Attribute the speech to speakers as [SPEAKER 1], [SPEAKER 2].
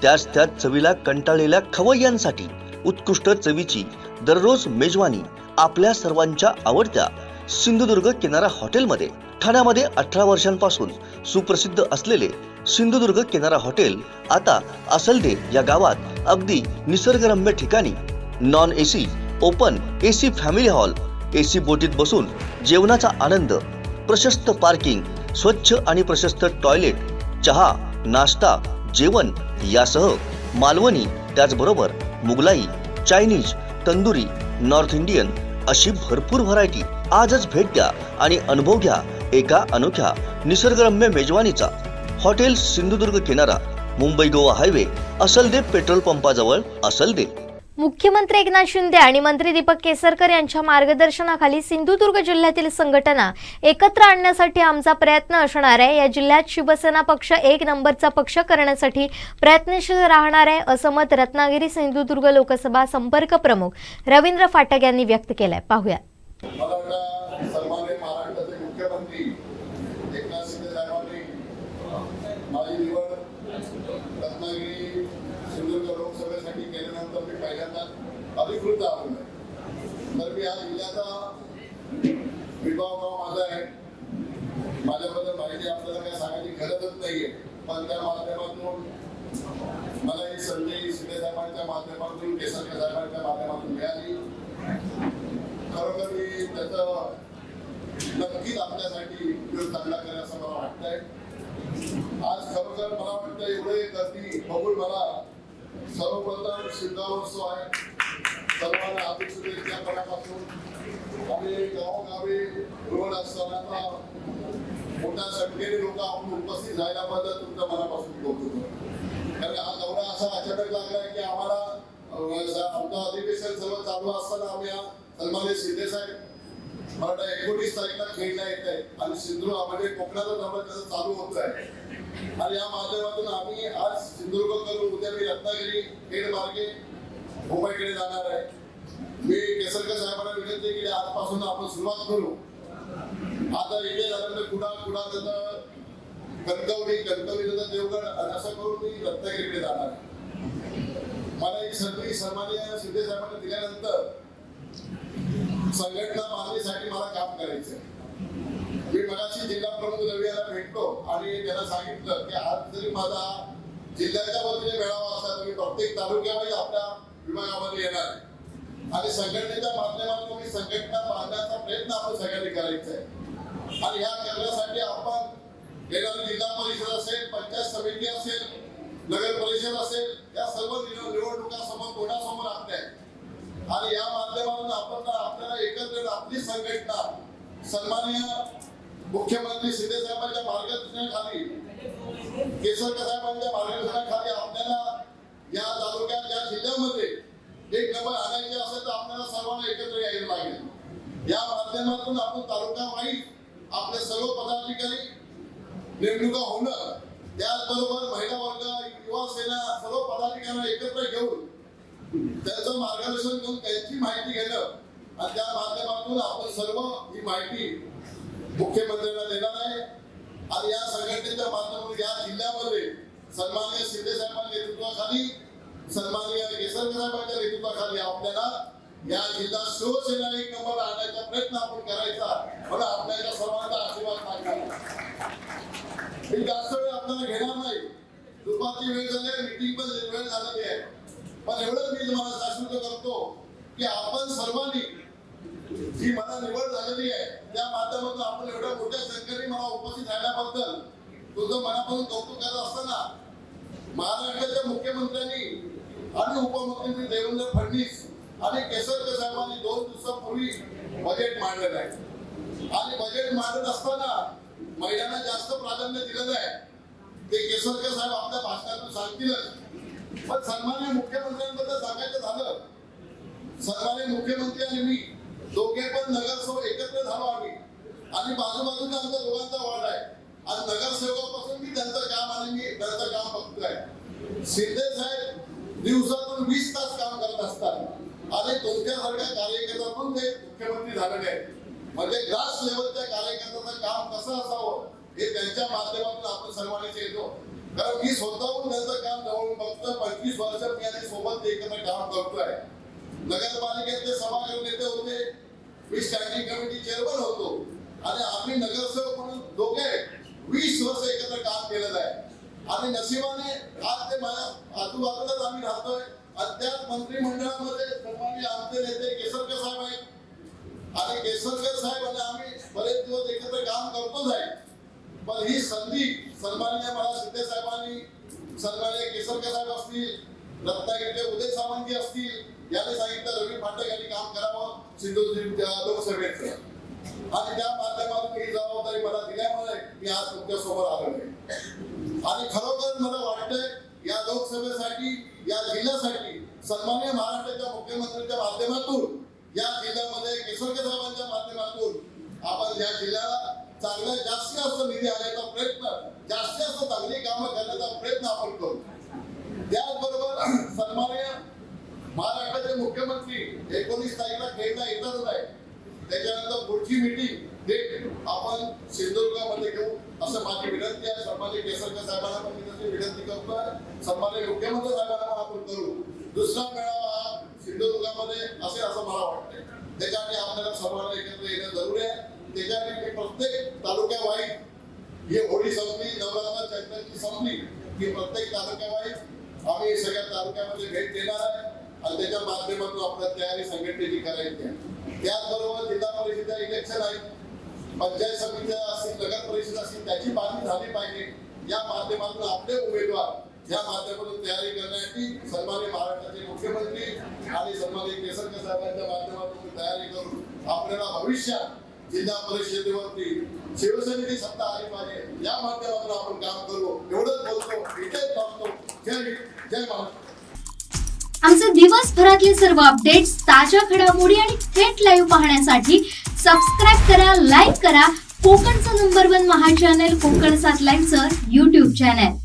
[SPEAKER 1] त्याच चवीला कंटाळलेल्या खवय्यांसाठी उत्कृष्ट चवीची दररोज मेजवानी आपल्या सर्वांच्या आवडत्या सिंधुदुर्ग किनारा हॉटेलमध्ये। ठाण्यामध्ये 18 वर्षांपासून सुप्रसिद्ध असलेले सिंधुदुर्ग किनारा हॉटेल आता असलदे या गावात अगदी निसर्गरम्य ठिकाणी non AC, open AC family hall, AC बोटीत बसून जेवणाचा आनंद, प्रशस्त पार्किंग, स्वच्छ आणि प्रशस्त टॉयलेट, चहा, नाश्ता, जेवण यासह मालवणी त्याचबरोबर Mughlai, Chinese, tandoori, north Indian अशी भरपूर व्हरायटी। आजच भेट द्या आणि अनुभव घ्या एका अनोख्या निसर्गरम्य मेजवानीचा। हॉटेल सिंधुदुर्ग किनारा, मुंबई गोवा हायवे, असलदे पेट्रोल पंपाजवळ, असलदे।
[SPEAKER 2] मुख्यमंत्री एकनाथ शिंदे आणि मंत्री दीपक केसरकर यांच्या मार्गदर्शनाखाली सिंधुदुर्ग जिल्ह्यातील संघटना एकत्र आणण्यासाठी आमचा प्रयत्न असणार आहे। या जिल्ह्यात शिवसेना पक्ष एक नंबरचा पक्ष करण्यासाठी प्रयत्नशील राहणार आहे, असं मत रत्नागिरी सिंधुदुर्ग लोकसभा संपर्क प्रमुख रवींद्र फाटक यांनी व्यक्त केलंय। पाहूया।
[SPEAKER 3] लोकसभेसाठी केल्यानंतर मी पहिल्यांदा अधिकृत आलो तर मी या जिल्ह्याचा विभाग माझा आहे। माझ्याबद्दल माहिती आपल्याला काही सांगायची गरजच नाहीये, पण त्या माध्यमातून मला ही संधी शिंदे साहेबांच्या माध्यमातून, केसरकर साहेबांच्या माध्यमातून मिळाली। खरोखर मी त्याचं नक्कीच आपल्यासाठी उपयोग चांगला करेल असं मला वाटतंय। आज खरोखर मला वाटतं एवढे गर्दी बघून मला सर्वप्रथम शिवगावोत्सव आहे, सर्वांना हार्दिक शुभेच्छा मनापासून। आणि गावोगावी रोड असताना मोठ्या संख्येने लोक आपण उपस्थित झाल्याबद्दल तुमच्या मनापासून कौतुक। कारण हा दौरा असा अचानक लागलाय की आम्हाला आमचं अधिवेशन सर्व चालू असताना आम्ही सन्माननीय शिंदे साहेब मला 19 तारीखला खेळला येत आहे आणि सिंधुदुर्ग म्हणजे कोकणाचा दौरा त्याचा चालू होत आहे आणि या माध्यमातून आम्ही आज सिंधुदुर्ग करून उद्या मी रत्नागिरी खेड मार्गे मुंबईकडे जाणार आहे। मी केसरकर साहेबांना विनंती केली आजपासून आपण सुरुवात करू। आता इथे झाल्यानंतर कुडा नंतर कणकवली देवगड असं करून मी रत्नागिरीकडे जाणार आहे। मला ही संधी सन्माननीय शिंदे साहेबांना दिल्यानंतर संघटना बांधणीसाठी मला काम करायचंय। मी मगाशी जिल्हा प्रमुख रवी यांना भेटलो आणि त्यांना सांगितलं की आज जरी माझा जिल्ह्याच्या वतीने मेळावा असला तरी प्रत्येक तालुक्यामध्ये आपल्या विभागामध्ये येणार आहे आणि संघटनेच्या माध्यमातून मी संघटना बांधण्याचा प्रयत्न आपण सगळ्यांनी करायचा आहे। आणि ह्या करण्यासाठी आपण येणारी जिल्हा परिषद असेल, पंचायत समिती असेल, नगर परिषद असेल, या सर्व निवडणुका समोर तोंडासमोर आणल्या आहेत आणि या माध्यमातून आपण आपल्याला एकत्र आपली संघटना सन्माननीय मुख्यमंत्री शिंदे साहेबांच्या मार्गदर्शनाखाली, केसरकर साहेबांच्या मार्गदर्शनाखाली आपल्याला या तालुक्यात या जिल्ह्यामध्ये एक नंबर आणायचे असेल तर आपल्याला सर्वांना एकत्र यायला लागेल। या माध्यमातून आपण तालुका वाईज आपले सर्व पदाधिकारी नेमणुका होणं, त्याचबरोबर महिला वर्ग, युवा सेना सर्व पदाधिकाऱ्यांना एकत्र घेऊन त्यांचं मार्गदर्शन करून त्यांची माहिती घेणं आणि त्या माध्यमातून आपण सर्व ही माहिती मुख्यमंत्र्यांना देणार आहे। आणि या संघटनेच्या माध्यमातून या जिल्ह्यामध्ये सन्माननीय शिंदे साहेबांच्या नेतृत्वाखाली, सन्माननीय केसरकर साहेबांच्या नेतृत्वाखाली आपल्याला या जिल्हा शिवसेना एक नंबर आणण्याचा प्रयत्न आपण करायचा। मला आपल्याला सर्वांचा आशीर्वाद मागणार। मी जास्त वेळ आपल्याला घेणार नाही, दुपारची वेळ झाली आहे, मीटिंग पण वेळ झालेली आहे, पण एवढंच मी तुम्हाला शाश्वत करतो की आपण सर्वांनी जी मला निवड झालेली आहे त्या माध्यमातून आपण एवढ्या मोठ्या संख्येने मला उपस्थित राहिल्याबद्दल तुझं मनापासून कौतुक करत असताना महाराष्ट्राच्या मुख्यमंत्र्यांनी आणि उपमुख्यमंत्री देवेंद्र फडणवीस आणि केसरकर साहेबांनी 2 दिवसापूर्वी बजेट मांडलेलं आहे आणि बजेट मांडत असताना महिलांना जास्त प्राधान्य दिलेलं आहे। ते केसरकर साहेब आपल्या भाषणातून सांगतीलच, पण सन्माननीय मुख्यमंत्र्यांबद्दल सांगायचं झालं, सन्माननीय मुख्यमंत्री आणि मी दोघे पण नगरसेवक एकत्र झालो आम्ही आणि बाजूबाजूला आमच्या दोघांचा वार्ड आहे आणि नगरसेवकापासून मी त्यांचं काम आणि मी त्यांचं काम बघतोय। शिंदे साहेब दिवसातून 20 तास काम करत असतात आणि तुमच्यासारख्या कार्यकर्त्यातून ते मुख्यमंत्री झालेले आहेत। म्हणजे ग्रास लेवलच्या कार्यकर्त्याचं काम कसं असावं हे त्यांच्या माध्यमातून आपण सर्वांनी येतो कारण मी स्वतःहून त्यांचं काम जवळून बघतोय. 25 वर्ष मी आणि सोबत एकत्र काम करतोय. नगरपालिकेतले सभागृह नेते होते, मी स्टँडिंग कमिटी चेअरमन होतो आणि आम्ही नगरसेवक म्हणून दोघे 20 वर्ष एकत्र काम केलेलं आहे. आणि नशिबाने आज ते माझ्या आजूबाजूलाच आम्ही राहतोय. अद्याप मंत्रिमंडळामध्ये सन्माननीय आमचे नेते केसरकर साहेब आहेत आणि केसरकर साहेब आणि आम्ही बरेच दिवस एकत्र काम करतोच आहे. पण ही संधी सन्माननीय मला शिंदे साहेबांनी, सन्माननीय केसरकर साहेब असतील, रत्नागिरीचे उदय सामंत असतील, यांनी सांगितलं रवी फाटक यांनी काम करावं सिंधुदुर्ग लोकसभेचं आणि त्या माध्यमातून ही जबाबदारी मला दिल्यामुळे मी आज तुमच्या समोर आलो आहे. आणि खरोखर मला वाटतंय या लोकसभेसाठी, या जिल्ह्यासाठी सन्माननीय महाराष्ट्राच्या मुख्यमंत्र्यांच्या माध्यमातून या जिल्ह्यामध्ये केसरकर साहेबांच्या माध्यमातून आपण या जिल्ह्याला चांगला जास्तीत जास्त निधी आणण्याचा प्रयत्न, जास्तीत जास्त चांगली कामं करण्याचा प्रयत्न आपण करू. त्याचबरोबर सन्माननीय महाराष्ट्राचे मुख्यमंत्री 19 तारखेला खेळता येतच आहे. त्याच्यानंतर पुढची मीटिंग डेट आपण सिंधुदुर्गामध्ये घेऊ असं माझी विनंती आहे. सन्माननीय केसरकर साहेबांना पण मी विनंती करतोय, सन्माननीय मुख्यमंत्री साहेबांना आपण करू. दुसरा मेळावा हा सिंधुदुर्गामध्ये असेल असं मला वाटतंय. त्याच्यासाठी आपल्याला सर्वांना एकत्र येणं जरुरी आहे. त्याच्यासाठी प्रत्येक तालुक्यावाईज ही होळी संपली, नवरात्र चैत्राची संपली की प्रत्येक तालुक्यावाईज आम्ही सगळ्या तालुक्यामध्ये भेट देणार आहे आणि त्याच्या माध्यमातून आपल्या तयारी संघटनेची करायची आहे. त्याचबरोबर जिल्हा परिषद इलेक्शन आहे, पंचायत समित्या असतील, नगर परिषद असतील, त्याची बातमी झाली पाहिजे. या माध्यमातून आपले उमेदवार या माध्यमातून तयारी करण्यासाठी सन्माननीय महाराष्ट्राचे मुख्यमंत्री आणि सन्माननीय केसरकर साहेबांच्या माध्यमातून तयारी करून आपल्याला भविष्यात जिल्हा परिषदेवरती शिवसेनेची सत्ता आली पाहिजे या माध्यमातून आपण काम करू. एवढंच बोलतो, इथेच थांबतो. जय हिंद, जय महाराष्ट्र.
[SPEAKER 4] आमचे दिवसभरातले सर्व अपडेट्स, ताज्या घडामोडी आणि थेट लाईव्ह पाहण्यासाठी सबस्क्राईब करा, लाईक करा कोकणचं नंबर 1 महा चॅनल कोकण 7 लाईव्हचं YouTube चॅनल.